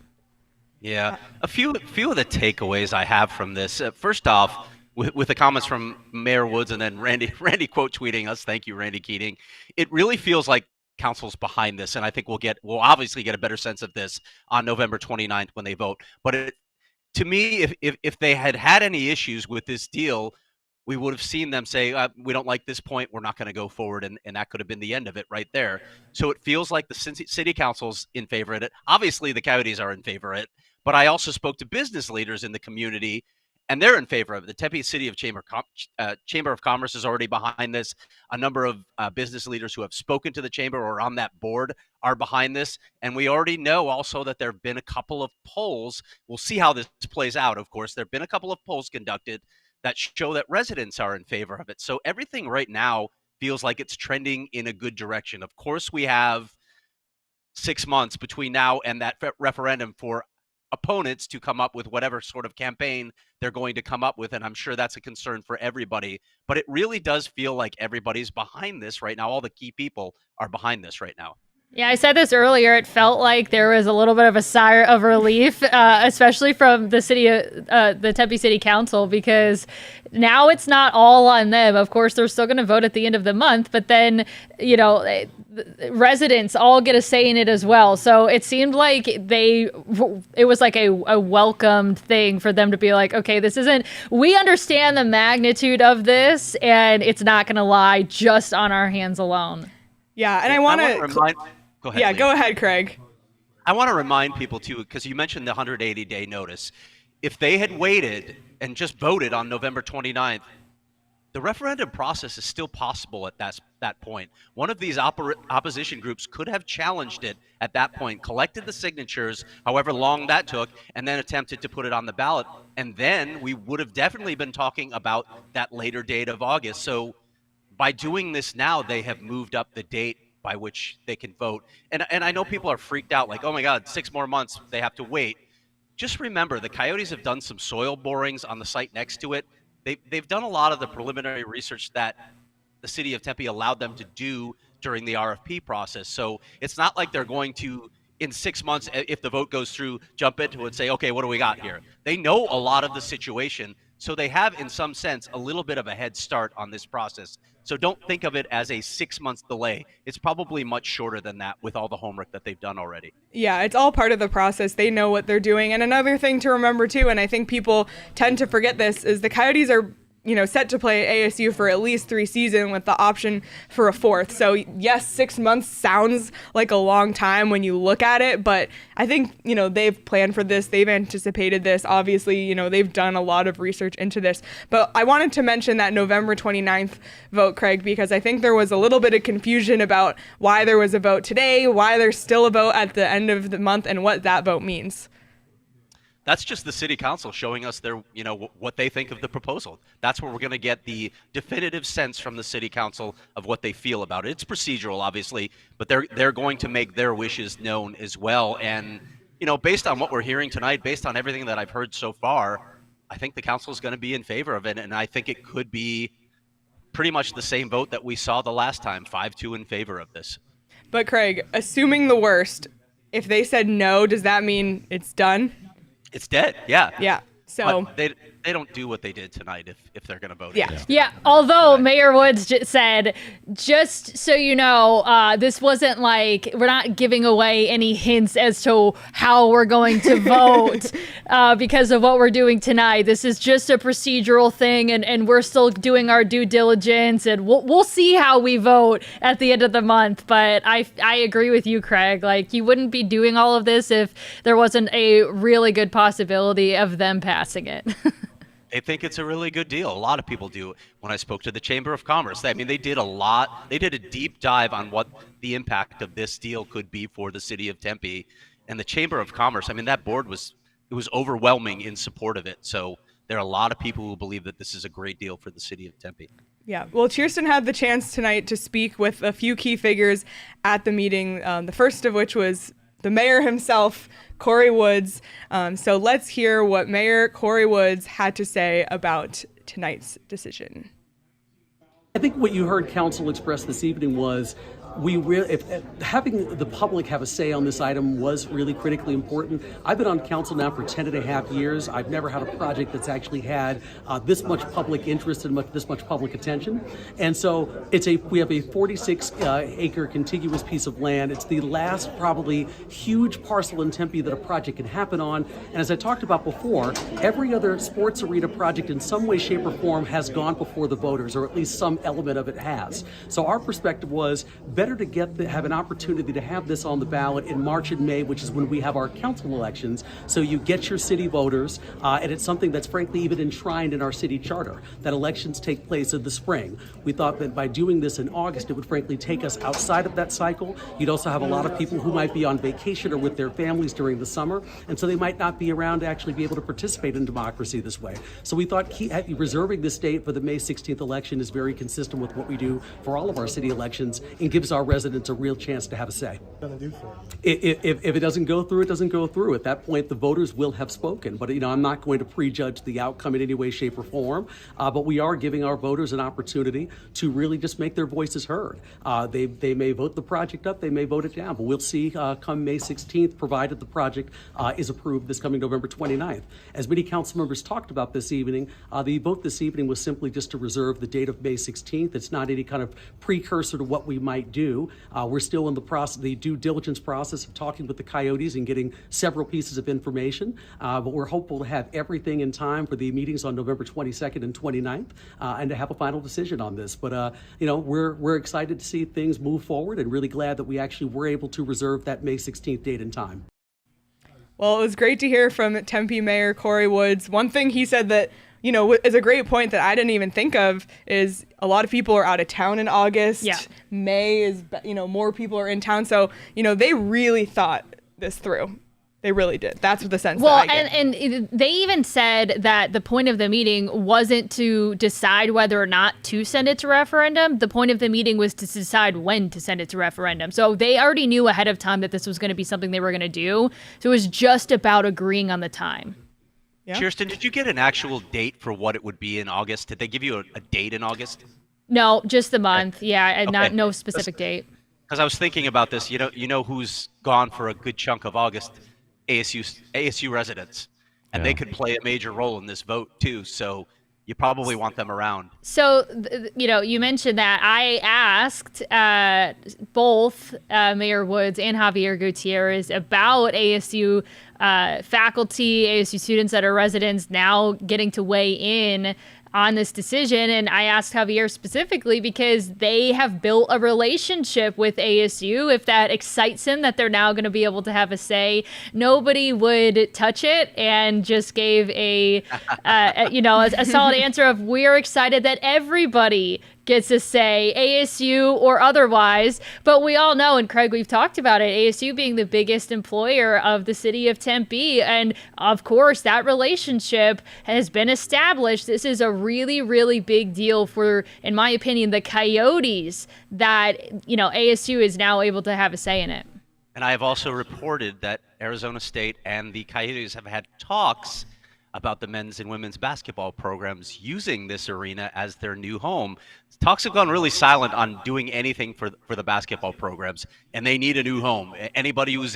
Yeah, a few of the takeaways I have from this. First off, with the comments from Mayor Woods and then Randy quote tweeting us, thank you, Randy Keating. It really feels like council's behind this, and I think we'll obviously get a better sense of this on November 29th when they vote. But to me, if they had any issues with this deal, we would have seen them say, we don't like this point, we're not going to go forward, and that could have been the end of it right there. So it feels like the city council's in favor of it. Obviously, the Coyotes are in favor of it. But I also spoke to business leaders in the community, and they're in favor of it. The Tempe City Chamber of Commerce is already behind this. A number of business leaders who have spoken to the chamber or on that board are behind this. And we already know also that there have been a couple of polls. We'll see how this plays out, of course. There have been a couple of polls conducted that show that residents are in favor of it. So everything right now feels like it's trending in a good direction. Of course, we have 6 months between now and that referendum for opponents to come up with whatever sort of campaign they're going to come up with, and I'm sure that's a concern for everybody. But it really does feel like everybody's behind this right now. All the key people are behind this right now. Yeah, I said this earlier. It felt like there was a little bit of a sigh of relief, especially from the Tempe City Council, because now it's not all on them. Of course, they're still going to vote at the end of the month, but then, residents all get a say in it as well. So it seemed like it was like a welcomed thing for them to be like, okay, we understand the magnitude of this, and it's not going to lie just on our hands alone. Yeah, and I want to remind. Go ahead. Yeah, Leah. go ahead, Craig. I want to remind people too, because you mentioned the 180-day notice. If they had waited and just voted on November 29th, the referendum process is still possible at that point. One of these opposition groups could have challenged it at that point, collected the signatures, however long that took, and then attempted to put it on the ballot. And then we would have definitely been talking about that later date of August. So by doing this now, they have moved up the date by which they can vote. And I know people are freaked out, like, oh my God, 6 more months, they have to wait. Just remember, the Coyotes have done some soil borings on the site next to it. They've done a lot of the preliminary research that the city of Tempe allowed them to do during the RFP process. So it's not like they're going to, in 6 months, if the vote goes through, jump into it and say, okay, what do we got here? They know a lot of the situation. So they have, in some sense, a little bit of a head start on this process. So don't think of it as a 6 month delay. It's probably much shorter than that with all the homework that they've done already. Yeah, it's all part of the process. They know what they're doing. And another thing to remember too, and I think people tend to forget this, is the Coyotes are set to play ASU for at least 3 seasons with the option for a 4th. So yes, 6 months sounds like a long time when you look at it, but I think, they've planned for this. They've anticipated this. Obviously, they've done a lot of research into this. But I wanted to mention that November 29th vote, Craig, because I think there was a little bit of confusion about why there was a vote today, why there's still a vote at the end of the month, and what that vote means. That's just the city council showing us their, what they think of the proposal. That's where we're going to get the definitive sense from the city council of what they feel about it. It's procedural, obviously, but they're going to make their wishes known as well. And, based on what we're hearing tonight, based on everything that I've heard so far, I think the council is going to be in favor of it. And I think it could be pretty much the same vote that we saw the last time, 5-2 in favor of this. But Craig, assuming the worst, if they said no, does that mean it's done? It's dead, yeah. Yeah. So but they don't do what they did tonight if they're going to vote. Yeah. Yeah. Although Mayor Woods said, just so you know, this wasn't like, we're not giving away any hints as to how we're going to vote because of what we're doing tonight. This is just a procedural thing, and we're still doing our due diligence, and we'll see how we vote at the end of the month. But I agree with you, Craig. Like, you wouldn't be doing all of this if there wasn't a really good possibility of them passing it. They think it's a really good deal. A lot of people do. When I spoke to the Chamber of Commerce, they did a lot. They did a deep dive on what the impact of this deal could be for the city of Tempe. And the Chamber of Commerce, that board was overwhelming in support of it. So there are a lot of people who believe that this is a great deal for the city of Tempe. Yeah, well, Chierstin had the chance tonight to speak with a few key figures at the meeting, the first of which was the mayor himself, Corey Woods. So let's hear what Mayor Corey Woods had to say about tonight's decision. I think what you heard council express this evening was having the public have a say on this item was really critically important. I've been on council now for 10 and a half years. I've never had a project that's actually had this much public interest and this much public attention. And so we have a 46-acre contiguous piece of land. It's the last probably huge parcel in Tempe that a project can happen on. And as I talked about before, every other sports arena project in some way, shape, or form has gone before the voters, or at least some element of it has. So our perspective was better to have an opportunity to have this on the ballot in March and May, which is when we have our council elections. So you get your city voters, and it's something that's frankly even enshrined in our city charter, that elections take place in the spring. We thought that by doing this in August, it would frankly take us outside of that cycle. You'd also have a lot of people who might be on vacation or with their families during the summer, and so they might not be around to actually be able to participate in democracy this way. So we thought reserving this date for the May 16th election is very consistent with what we do for all of our city elections and gives our residents a real chance to have a say. If it doesn't go through, it doesn't go through. At that point, the voters will have spoken. But I'm not going to prejudge the outcome in any way, shape, or form. But we are giving our voters an opportunity to really just make their voices heard. They may vote the project up, they may vote it down, but we'll see come May 16th, provided the project is approved this coming November 29th. As many council members talked about this evening, the vote this evening was simply just to reserve the date of May 16th. It's not any kind of precursor to what we might do. We're still in the due diligence process of talking with the Coyotes and getting several pieces of information, but we're hopeful to have everything in time for the meetings on November 22nd and 29th and to have a final decision on this. But we're excited to see things move forward and really glad that we actually were able to reserve that May 16th date and time. Well, it was great to hear from Tempe Mayor Corey Woods. One thing he said that, is a great point that I didn't even think of is a lot of people are out of town in August. Yeah. May is, more people are in town. So, they really thought this through. They really did. That's what the sense that I get. And they even said that the point of the meeting wasn't to decide whether or not to send it to referendum. The point of the meeting was to decide when to send it to referendum. So they already knew ahead of time that this was going to be something they were going to do. So it was just about agreeing on the time. Yeah. Chierstin, did you get an actual date for what it would be in August? Did they give you a date in August? No, just the month. Yeah, and Okay. no specific date. Because I was thinking about this. You know who's gone for a good chunk of August? ASU residents, and they could play a major role in this vote too. So you probably want them around. So, you mentioned that. I asked both Mayor Woods and Xavier Gutierrez about ASU faculty, ASU students that are residents now getting to weigh in on this decision. And I asked Xavier specifically because they have built a relationship with ASU. If that excites him that they're now going to be able to have a say, nobody would touch it, and just gave a solid answer of, we're excited that everybody gets a say, ASU or otherwise. But we all know, and Craig, we've talked about it, ASU being the biggest employer of the city of Tempe. And of course, that relationship has been established. This is a really, really big deal for, in my opinion, the Coyotes, that, ASU is now able to have a say in it. And I have also reported that Arizona State and the Coyotes have had talks about the men's and women's basketball programs using this arena as their new home. Talks have gone really silent on doing anything for the basketball programs, and they need a new home. Anybody who's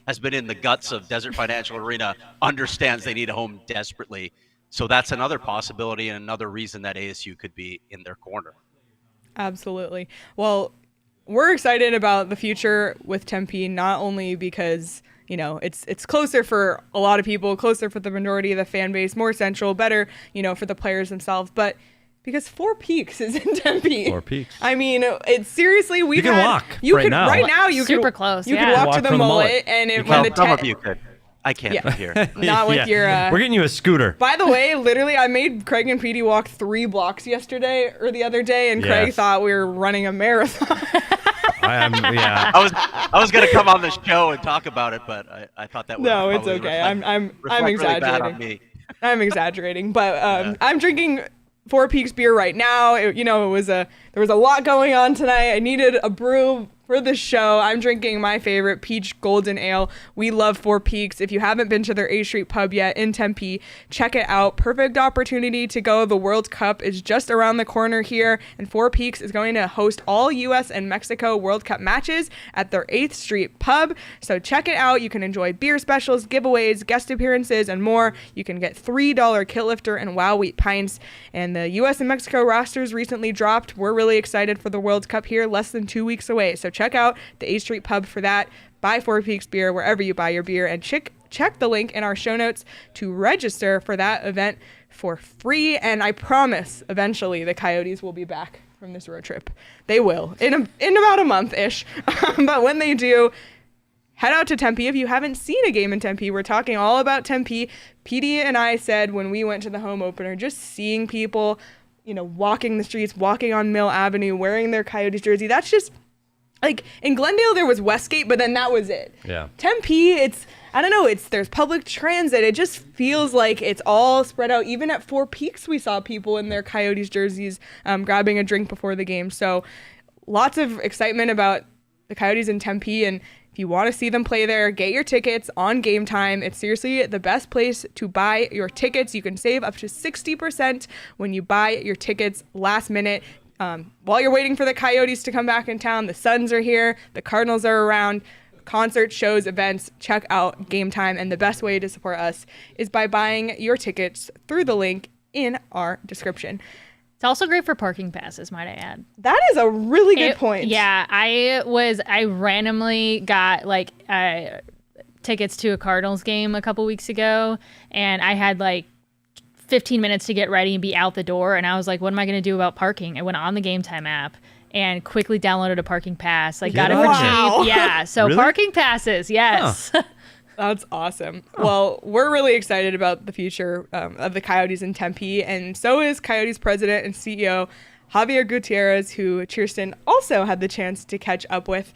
has been in the guts of Desert Financial Arena understands they need a home desperately. So that's another possibility and another reason that ASU could be in their corner. Absolutely. Well, we're excited about the future with Tempe, not only because it's closer for a lot of people, closer for the majority of the fan base, more central, better, for the players themselves, but because Four Peaks is in Tempe. Four Peaks. I mean, it's seriously, you can walk right now. Right now, you super can close. You Yeah. can walk to From the mullet, and when the Some of you could. I can't from here. not with your. We're getting you a scooter. By the way, literally, I made Craig and Petey walk 3 blocks yesterday or the other day, and Craig Yes. thought we were running a marathon. I was gonna come on the show and talk about it, but I thought that would No, it's probably okay. reflect I'm really bad exaggerating. on me. I'm exaggerating, but I'm drinking Four Peaks beer right now. There was a lot going on tonight. I needed a brew for the show. I'm drinking my favorite peach golden ale. We love Four Peaks. If you haven't been to their A Street pub yet in Tempe, check it out. Perfect opportunity to go. The World Cup is just around the corner here, and Four Peaks is going to host all U.S. and Mexico World Cup matches at their 8th Street pub. So check it out. You can enjoy beer specials, giveaways, guest appearances, and more. You can get $3 Kit Lifter and Wow Wheat pints. And the U.S. and Mexico rosters recently dropped. We're really excited for the World Cup here, less than 2 weeks away. So check out the A Street pub for that. Buy Four Peaks beer wherever you buy your beer, and check the link in our show notes to register for that event for free. And I promise eventually the Coyotes will be back from this road trip. They will in about a month-ish. But when they do, head out to Tempe. If you haven't seen a game in Tempe, we're talking all about Tempe. Petey and I said when we went to the home opener, just seeing people, walking the streets, walking on Mill Avenue, wearing their Coyotes jersey, that's just, like, in Glendale there was Westgate, but then that was it. Yeah. Tempe, there's public transit. It just feels like it's all spread out. Even at Four Peaks, we saw people in their Coyotes jerseys grabbing a drink before the game. So lots of excitement about the Coyotes in Tempe. And if you want to see them play there, get your tickets on Game Time. It's seriously the best place to buy your tickets. You can save up to 60% when you buy your tickets last minute. While you're waiting for the Coyotes to come back in town, the Suns are here, the Cardinals are around. Concerts, shows, events, check out Game Time. And the best way to support us is by buying your tickets through the link in our description. It's also great for parking passes, might I add. That is a really good point. Yeah, I randomly got tickets to a Cardinals game a couple weeks ago, and I had 15 minutes to get ready and be out the door, and I was like, what am I going to do about parking? I went on the Game Time app and quickly downloaded a parking pass. Got it for cheap. Yeah, so Really? Parking passes, yes. Huh. That's awesome. Well, we're really excited about the future of the Coyotes in Tempe, and so is Coyotes president and CEO Xavier Gutierrez, who Chierstin also had the chance to catch up with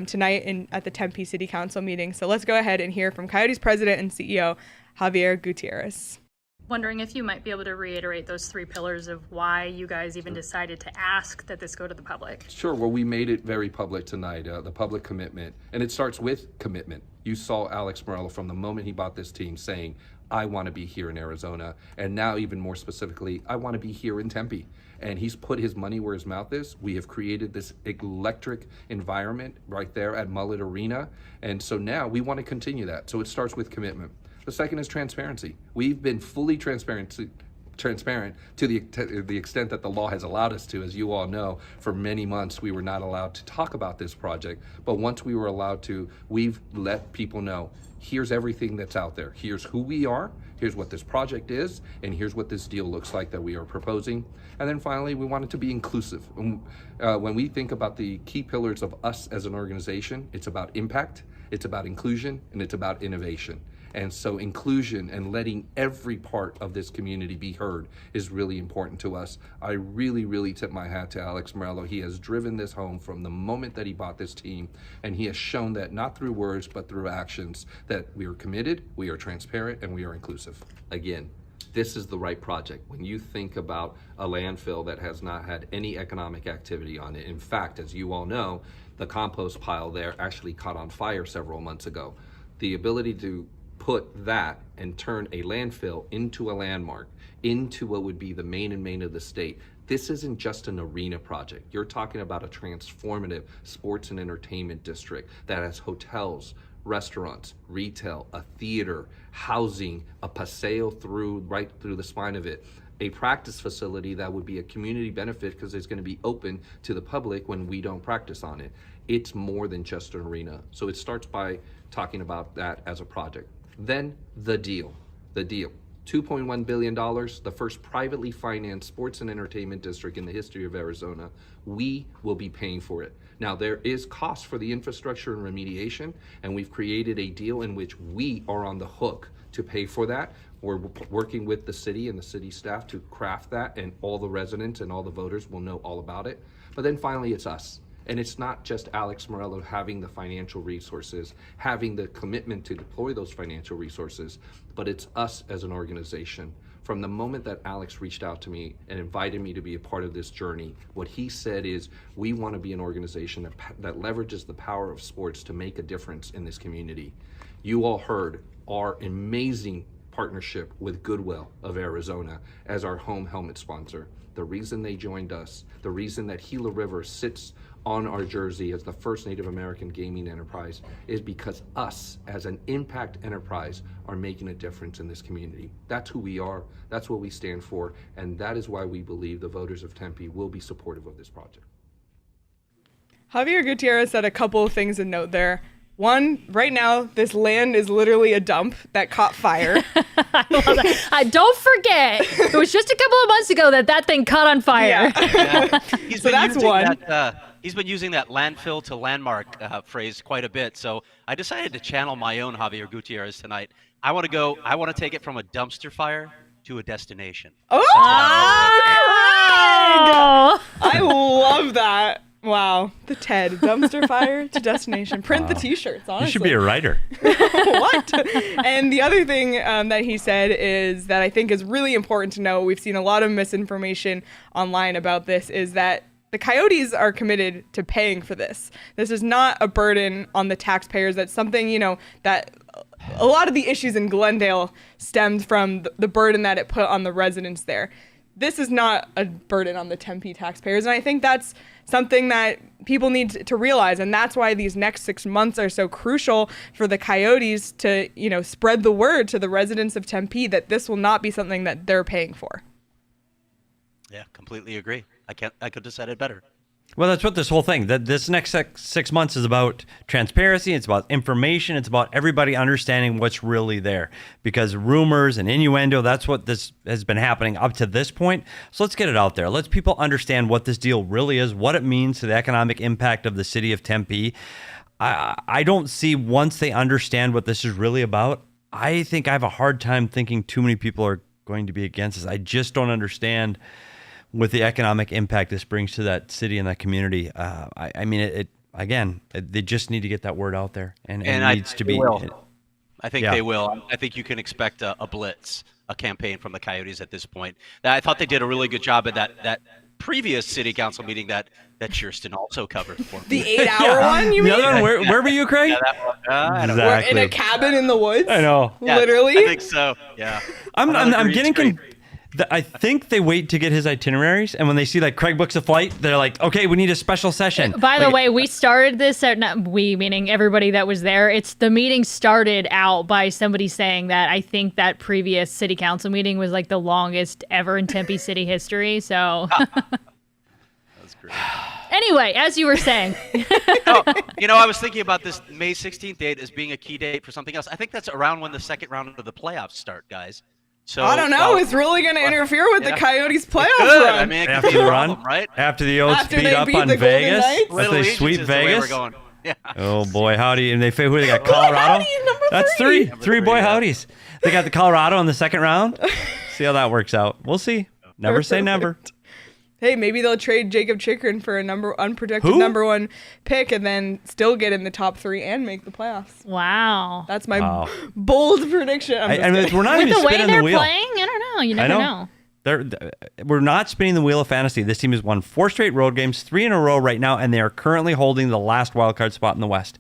tonight at the Tempe City Council meeting. So let's go ahead and hear from Coyotes president and CEO Xavier Gutierrez. Wondering if you might be able to reiterate those three pillars of why you guys even decided to ask that this go to the public. Sure. Well, we made it very public tonight, the public commitment. And it starts with commitment. You saw Alex Morello from the moment he bought this team saying, I want to be here in Arizona. And now even more specifically, I want to be here in Tempe. And he's put his money where his mouth is. We have created this electric environment right there at Mullet Arena. And so now we want to continue that. So it starts with commitment. The second is transparency. We've been fully transparent to the extent that the law has allowed us to. As you all know, for many months we were not allowed to talk about this project. But once we were allowed to, we've let people know, here's everything that's out there. Here's who we are, here's what this project is, and here's what this deal looks like that we are proposing. And then finally, we want it to be inclusive. When we think about the key pillars of us as an organization, it's about impact, it's about inclusion, and it's about innovation. And so inclusion and letting every part of this community be heard is really important to us. I really, really tip my hat to Alex Morello. He has driven this home from the moment that he bought this team, and he has shown that not through words, but through actions, that we are committed, we are transparent, and we are inclusive. Again, this is the right project. When you think about a landfill that has not had any economic activity on it, in fact, as you all know, the compost pile there actually caught on fire several months ago. The ability to put that and turn a landfill into a landmark, into what would be the main of the state. This isn't just an arena project. You're talking about a transformative sports and entertainment district that has hotels, restaurants, retail, a theater, housing, a paseo right through the spine of it, a practice facility that would be a community benefit because it's going to be open to the public when we don't practice on it. It's more than just an arena. So it starts by talking about that as a project. Then the deal. $2.1 billion, the first privately financed sports and entertainment district in the history of Arizona. We will be paying for it. Now, there is cost for the infrastructure and remediation, and we've created a deal in which we are on the hook to pay for that. We're working with the city and the city staff to craft that, and all the residents and all the voters will know all about it. But then finally, it's us. And it's not just Alex Morello having the financial resources, having the commitment to deploy those financial resources, but it's us as an organization. From the moment that Alex reached out to me and invited me to be a part of this journey, what he said is, we want to be an organization that leverages the power of sports to make a difference in this community. You all heard our amazing partnership with Goodwill of Arizona as our home helmet sponsor. The reason they joined us, the reason that Gila River sits on our jersey as the first Native American gaming enterprise, is because us as an impact enterprise are making a difference in this community. That's who we are, that's what we stand for, and that is why we believe the voters of Tempe will be supportive of this project. Xavier Gutierrez said a couple of things to note there. One, right now, this land is literally a dump that caught fire. I love that. Don't forget, it was just a couple of months ago that thing caught on fire. Yeah. So that's one. He's been using that landfill to landmark phrase quite a bit. So I decided to channel my own Xavier Gutierrez tonight. I want to take it from a dumpster fire to a destination. Oh, I love that. Wow. The TED, dumpster fire to destination. Print the t-shirts, honestly. You should be a writer. What? And the other thing that he said is that I think is really important to know, we've seen a lot of misinformation online about this, is that the Coyotes are committed to paying for this. This is not a burden on the taxpayers. That's something, that a lot of the issues in Glendale stemmed from the burden that it put on the residents there. This is not a burden on the Tempe taxpayers. And I think that's something that people need to realize. And that's why these next 6 months are so crucial for the Coyotes to, spread the word to the residents of Tempe that this will not be something that they're paying for. Yeah, completely agree. I could have said it better. Well, that's what this whole thing, that this next 6 months is about transparency. It's about information. It's about everybody understanding what's really there, because rumors and innuendo, that's what this has been happening up to this point. So let's get it out there. Let's people understand what this deal really is, what it means to the economic impact of the city of Tempe. I don't see, once they understand what this is really about, I think I have a hard time thinking too many people are going to be against this. I just don't understand with the economic impact this brings to that city and that community. I mean, they just need to get that word out there, and it needs to be. I think they will. I think you can expect a blitz, a campaign from the Coyotes at this point. I thought they did a really good job at that previous city council meeting that Chierstin also covered for me. The 8-hour one, you mean? The other one, where were you, Craig? Yeah, that one. Exactly. We're in a cabin in the woods. I know. Yeah, Literally. I think so. Yeah. I'm getting. I think they wait to get his itineraries, and when they see like Craig books a flight, they're like, "Okay, we need a special session." By the way, we started this, not we, meaning everybody that was there. The meeting started out by somebody saying that I think that previous city council meeting was like the longest ever in Tempe City history. So, That's great. Anyway, as you were saying, I was thinking about this May 16th date as being a key date for something else. I think that's around when the second round of the playoffs start, guys. So I don't know. It's really going to interfere with the Coyotes' playoff run. run. I mean, it After could be the a run, problem, right? after the Oats After beat they up beat on the Golden Vegas, Knights? after Little they Agents sweep is the way Vegas. we're going. Yeah. Oh boy, howdy! And who they got? Colorado. Howdy, number That's three. three boy howdies. They got the Colorado in the second round. See how that works out. We'll see. Never say never. Hey, maybe they'll trade Jacob Chikrin for a unprotected Who? number 1 pick and then still get in the top 3 and make the playoffs. wow. That's my bold prediction. I mean, we're not With even the way spinning they're the wheel. playing, I don't know. You never know. We're not spinning the wheel of fantasy. This team has won 4 straight road games, 3 in a row right now, and they are currently holding the last wild card spot in the West.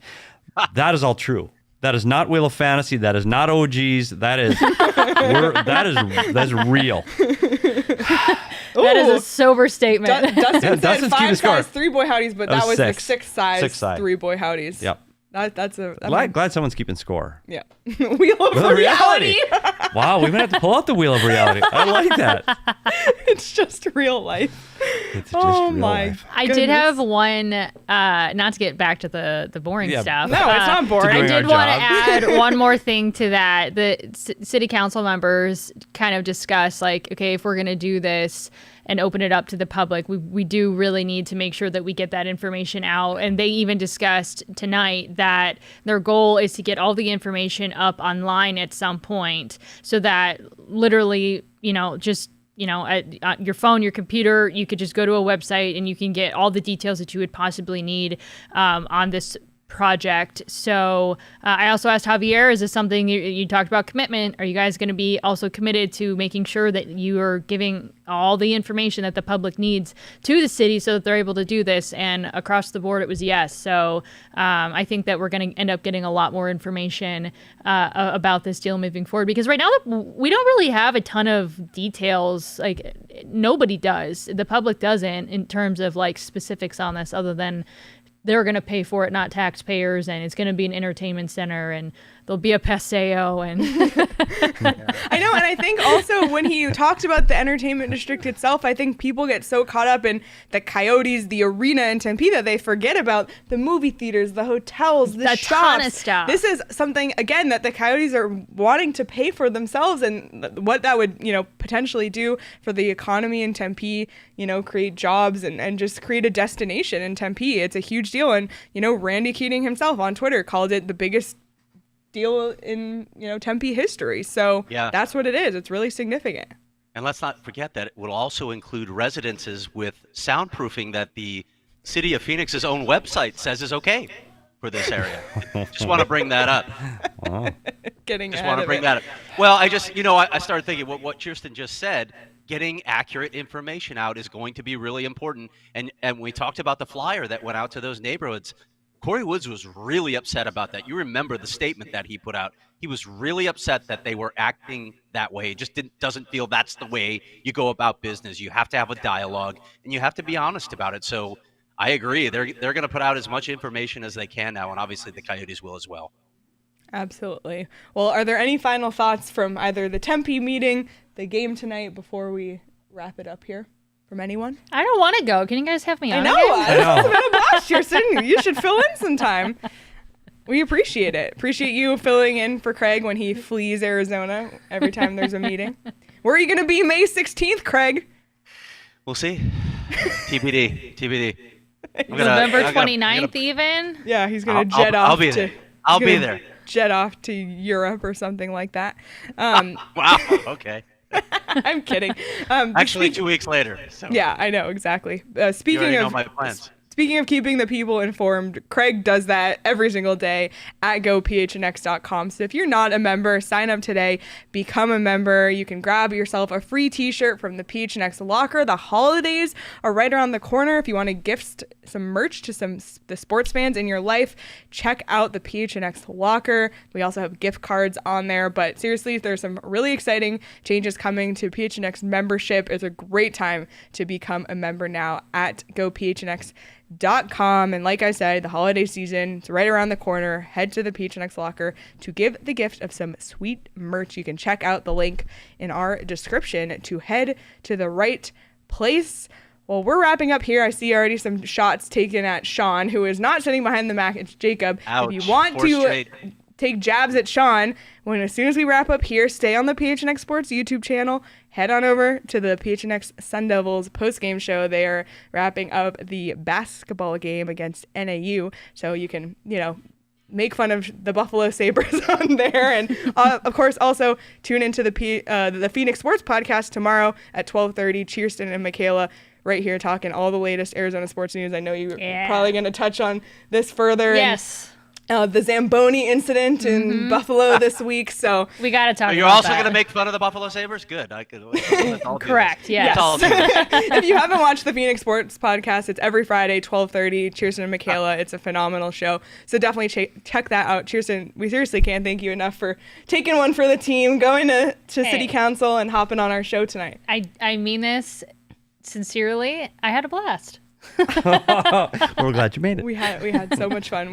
That is all true. That is not wheel of fantasy. That is not OGs. That's real. That is a sober statement. Dustin said Dustin's keeping 5 score. size 3 boy howdies, but that was the 6 size 6 side. 3 boy howdies. Yep. That's a Glad someone's keeping score. yeah. Wheel of Wheel of reality. Wow, we might have to pull out the wheel of reality. I like that. It's just real life. It's just Oh real my! life. I did have one, not to get back to the boring Yeah. stuff. No, it's not boring. I Doing our did want to job. add one more thing to that. The city council members kind of discussed, like, okay, if we're going to do this and open it up to the public, we do really need to make sure that we get that information out. And they even discussed tonight that their goal is to get all the information up online at some point, so that literally, just at your phone, your computer, you could just go to a website and you can get all the details that you would possibly need on this project. So I also asked Xavier, is this something you talked about commitment? Are you guys going to be also committed to making sure that you are giving all the information that the public needs to the city so that they're able to do this? And across the board, it was yes. So I think that we're going to end up getting a lot more information about this deal moving forward, because right now we don't really have a ton of details. Like, nobody does. The public doesn't, in terms of like specifics on this, other than they're going to pay for it, not taxpayers, and it's going to be an entertainment center, and there'll be a paseo and I know, and I think also when he talked about the entertainment district itself, I think people get so caught up in the Coyotes, the arena in Tempe, that they forget about the movie theaters, the hotels, the a shops. ton of stuff. This is something, again, that the Coyotes are wanting to pay for themselves, and what that would, potentially do for the economy in Tempe, create jobs and just create a destination in Tempe. It's a huge deal. And, Randy Keating himself on Twitter called it the biggest deal in Tempe history. So that's what it is. It's really significant. And let's not forget that it will also include residences with soundproofing that the city of Phoenix's own website says is okay for this area. Just want to bring that up. That up. Well, I just I started thinking what Chierstin just said. Getting accurate information out is going to be really important. And we talked about the flyer that went out to those neighborhoods. Corey Woods was really upset about that. You remember the statement that he put out. He was really upset that they were acting that way. It just doesn't feel that's the way you go about business. You have to have a dialogue, and you have to be honest about it. So I agree. They're going to put out as much information as they can now, and obviously the Coyotes will as well. Absolutely. Well, are there any final thoughts from either the Tempe meeting, the game tonight, before we wrap it up here? From anyone? I don't want to go. Can you guys have me on? I know. This has been a blast, Chierstin. You should fill in sometime. We appreciate it. Appreciate you filling in for Craig when he flees Arizona every time there's a meeting. Where are you going to be May 16th, Craig? We'll see. TBD. November 29th even? Yeah, he's going to jet off. I'll be there. I'll be there. Jet off to Europe or something like that. Wow. Okay. I'm kidding. Actually, 2 weeks later. So. Yeah, I know, exactly. Speaking you of know my plans. Speaking of keeping the people informed, Craig does that every single day at gophnx.com. So if you're not a member, sign up today, become a member. You can grab yourself a free t-shirt from the PHNX locker. The holidays are right around the corner. If you want to gift some merch to the sports fans in your life, check out the PHNX locker. We also have gift cards on there. But seriously, there's some really exciting changes coming to PHNX membership. It's a great time to become a member now at gophnx.com. And like I said, the holiday season is right around the corner. Head to the PHNX locker to give the gift of some sweet merch. You can check out the link in our description to head to the right place. Well, we're wrapping up here. I see already some shots taken at Sean, who is not sitting behind the Mac. It's Jacob. Ouch. If you want to take jabs at Sean, as soon as we wrap up here, stay on the PHNX Sports YouTube channel. Head on over to the PHNX Sun Devils post-game show. They are wrapping up the basketball game against NAU. So you can, make fun of the Buffalo Sabres on there. And, of course, also tune into the Phoenix Sports Podcast tomorrow at 12:30. Chierstin and Michaela right here talking all the latest Arizona sports news. I know you're probably going to touch on this further. Yes. The Zamboni incident in Buffalo this week, so we got to talk about that. You're also going to make fun of the Buffalo Sabres? Good. Correct, yes. If you haven't watched the Phoenix Sports Podcast, it's every Friday, 12:30. Chierstin and Michaela. It's a phenomenal show, so definitely check that out. Chierstin, we seriously can't thank you enough for taking one for the team, going to City Council, and hopping on our show tonight. I mean this sincerely. I had a blast. We're glad you made it. We had so much fun.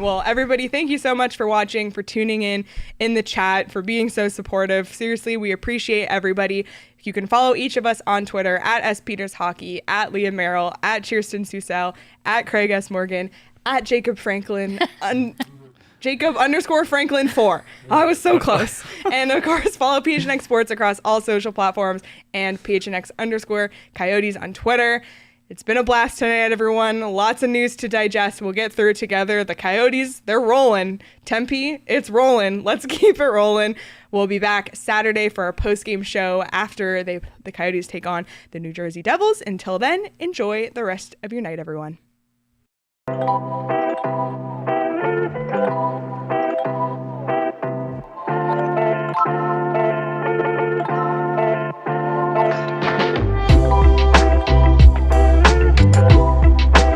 Well, everybody, thank you so much for watching, for tuning in the chat, for being so supportive. Seriously, we appreciate everybody. You can follow each of us on Twitter at @SPetersHockey, at Leah Merrill, at Chierstin Susel, at Craig S. Morgan, at Jacob Franklin. Jacob_Franklin4. I was so close. And of course, follow PHNX Sports across all social platforms and PHNX_Coyotes on Twitter. It's been a blast tonight, everyone. Lots of news to digest. We'll get through it together. The Coyotes, they're rolling. Tempe, it's rolling. Let's keep it rolling. We'll be back Saturday for our post-game show after the Coyotes take on the New Jersey Devils. Until then, enjoy the rest of your night, everyone.